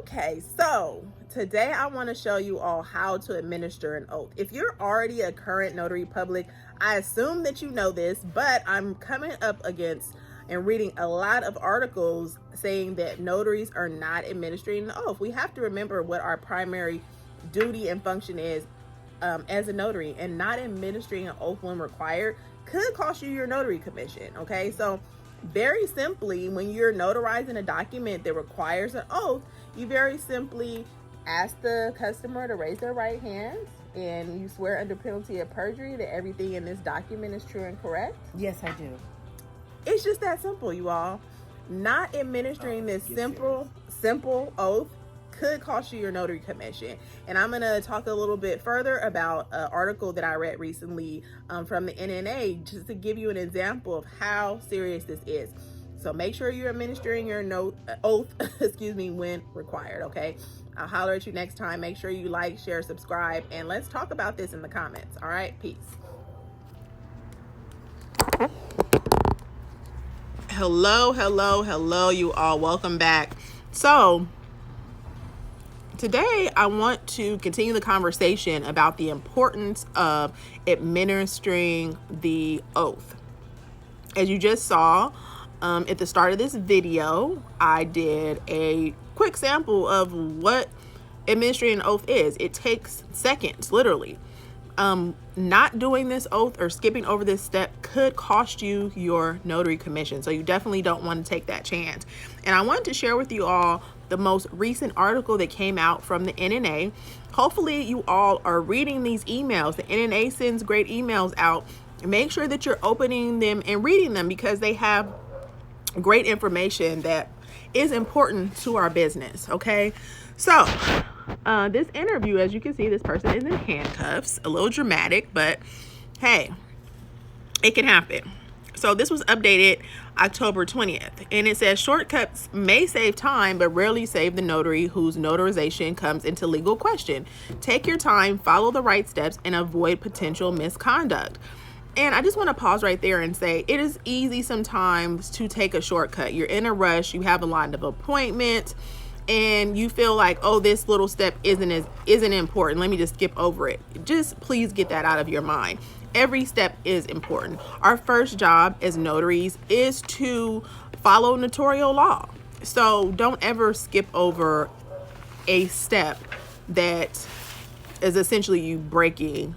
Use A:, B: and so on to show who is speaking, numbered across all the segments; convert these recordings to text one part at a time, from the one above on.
A: Okay, so today I want to show you all how to administer an oath. If you're already a current Notary Public, I assume that you know this, but I'm coming up against and reading a lot of articles saying that notaries are not administering an oath. We have to remember what our primary duty and function is as a notary, and not administering an oath when required could cost you your notary commission. Okay, so very simply, when you're notarizing a document that requires an oath, you very simply ask the customer to raise their right hands, and you swear under penalty of perjury that everything in this document is true and correct.
B: Yes, I do.
A: It's just that simple, you all. Not administering this simple oath could cost you your notary commission. And I'm going to talk a little bit further about an article that I read recently from the NNA, just to give you an example of how serious this is. So make sure you're administering your oath when required, okay? I'll holler at you next time. Make sure you like, share, subscribe, and let's talk about this in the comments. All right, peace. Hello, you all. Welcome back. So today, I want to continue the conversation about the importance of administering the oath. As you just saw at the start of this video, I did a quick sample of what administering an oath is. It takes seconds, literally. Not doing this oath or skipping over this step could cost you your notary commission. So you definitely don't want to take that chance. And I wanted to share with you all the most recent article that came out from the NNA. Hopefully you all are reading these emails. The NNA sends great emails out. Make sure that you're opening them and reading them, because they have great information that is important to our business. Okay, so this interview, as you can see, this person is in handcuffs. A little dramatic, but hey, it can happen. So this was updated October 20th, and it says shortcuts may save time but rarely save the notary whose notarization comes into legal question. Take your time, follow the right steps, and avoid potential misconduct. And I just want to pause right there and say it is easy sometimes to take a shortcut. You're in a rush, you have a line of appointments, and you feel like, oh, this little step isn't important, let me just skip over it. Just please get that out of your mind. Every step is important. Our first job as notaries is to follow notarial law. So don't ever skip over a step that is essentially you breaking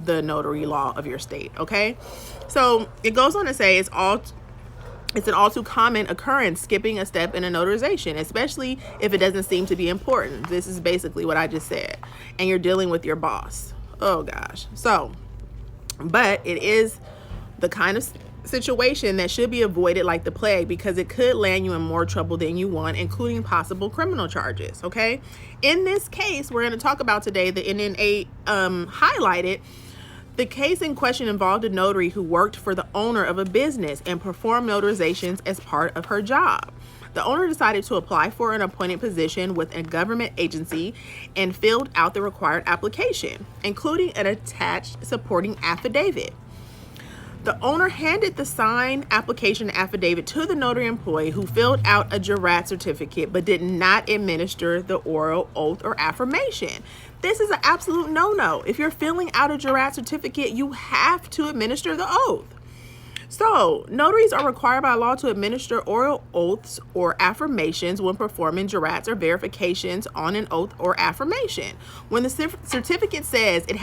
A: the notary law of your state. Okay, so it goes on to say it's an all too common occurrence skipping a step in a notarization, especially if it doesn't seem to be important. This is basically what I just said, and you're dealing with your boss. Oh gosh. So but it is the kind of situation that should be avoided like the plague, because it could land you in more trouble than you want, including possible criminal charges. Okay, in this case we're going to talk about today, the NNA highlighted the case in question involved a notary who worked for the owner of a business and performed notarizations as part of her job. The owner decided to apply for an appointed position with a government agency and filled out the required application, including an attached supporting affidavit. The owner handed the signed application affidavit to the notary employee, who filled out a jurat certificate but did not administer the oral oath or affirmation. This is an absolute no-no. If you're filling out a jurat certificate, you have to administer the oath. So, notaries are required by law to administer oral oaths or affirmations when performing jurats or verifications on an oath or affirmation. When the certificate says it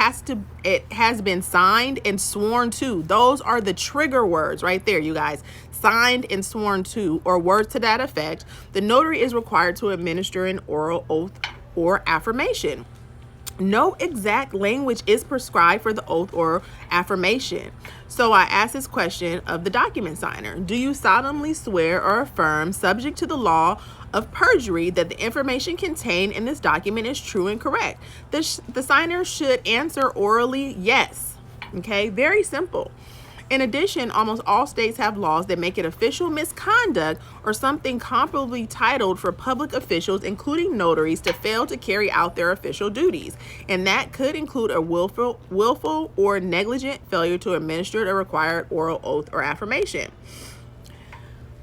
A: has been signed and sworn to, those are the trigger words right there, you guys. Signed and sworn to, or words to that effect. The notary is required to administer an oral oath or affirmation. No exact language is prescribed for the oath or affirmation. So I asked this question of the document signer: do you solemnly swear or affirm, subject to the law of perjury, that the information contained in this document is true and correct? The signer should answer orally yes. Okay, very simple. In addition, almost all states have laws that make it official misconduct or something comparably titled for public officials, including notaries, to fail to carry out their official duties. And that could include a willful or negligent failure to administer a required oral oath or affirmation.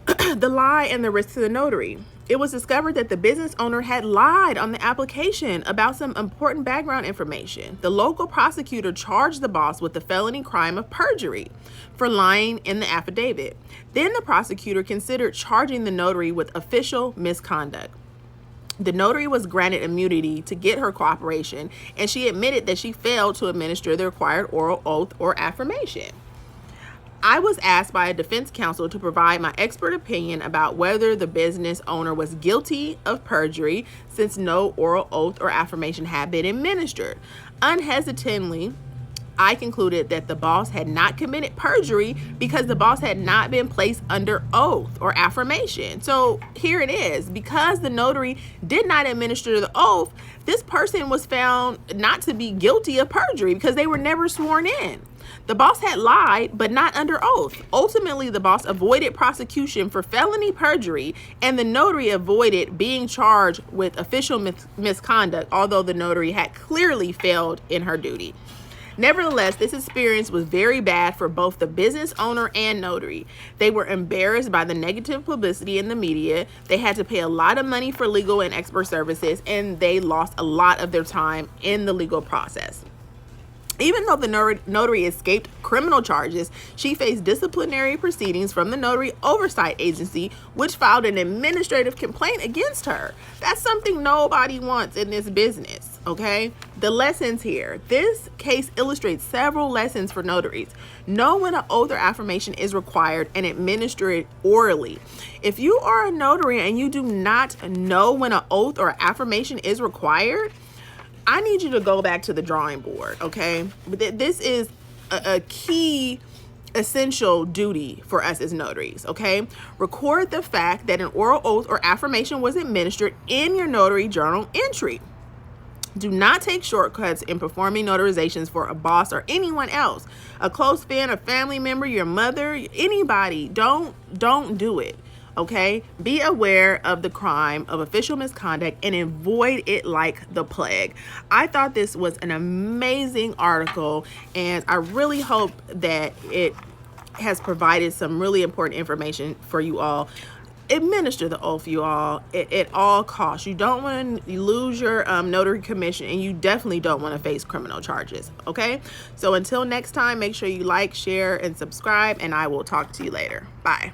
A: The lie and the risk to the notary. It was discovered that the business owner had lied on the application about some important background information. The local prosecutor charged the boss with the felony crime of perjury for lying in the affidavit. Then the prosecutor considered charging the notary with official misconduct. The notary was granted immunity to get her cooperation, and she admitted that she failed to administer the required oral oath or affirmation. I was asked by a defense counsel to provide my expert opinion about whether the business owner was guilty of perjury since no oral oath or affirmation had been administered. Unhesitatingly, I concluded that the boss had not committed perjury because the boss had not been placed under oath or affirmation. So here it is. Because the notary did not administer the oath, this person was found not to be guilty of perjury because they were never sworn in. The boss had lied, but not under oath. Ultimately, the boss avoided prosecution for felony perjury, and the notary avoided being charged with official misconduct, although the notary had clearly failed in her duty. Nevertheless, this experience was very bad for both the business owner and notary. They were embarrassed by the negative publicity in the media. They had to pay a lot of money for legal and expert services, and they lost a lot of their time in the legal process. Even though the notary escaped criminal charges, she faced disciplinary proceedings from the Notary Oversight Agency, which filed an administrative complaint against her. That's something nobody wants in this business, okay? The lessons here. This case illustrates several lessons for notaries. Know when an oath or affirmation is required and administer it orally. If you are a notary and you do not know when an oath or affirmation is required, I need you to go back to the drawing board, okay? But this is a key essential duty for us as notaries, okay? Record the fact that an oral oath or affirmation was administered in your notary journal entry. Do not take shortcuts in performing notarizations for a boss or anyone else. A close friend, a family member, your mother, anybody. Don't do it. Okay, be aware of the crime of official misconduct and avoid it like the plague. I thought this was an amazing article, and I really hope that it has provided some really important information for you all. Administer the oath, you all, at all costs. You don't want to lose your notary commission, and you definitely don't want to face criminal charges. Okay, so until next time, make sure you like, share, and subscribe, and I will talk to you later. Bye.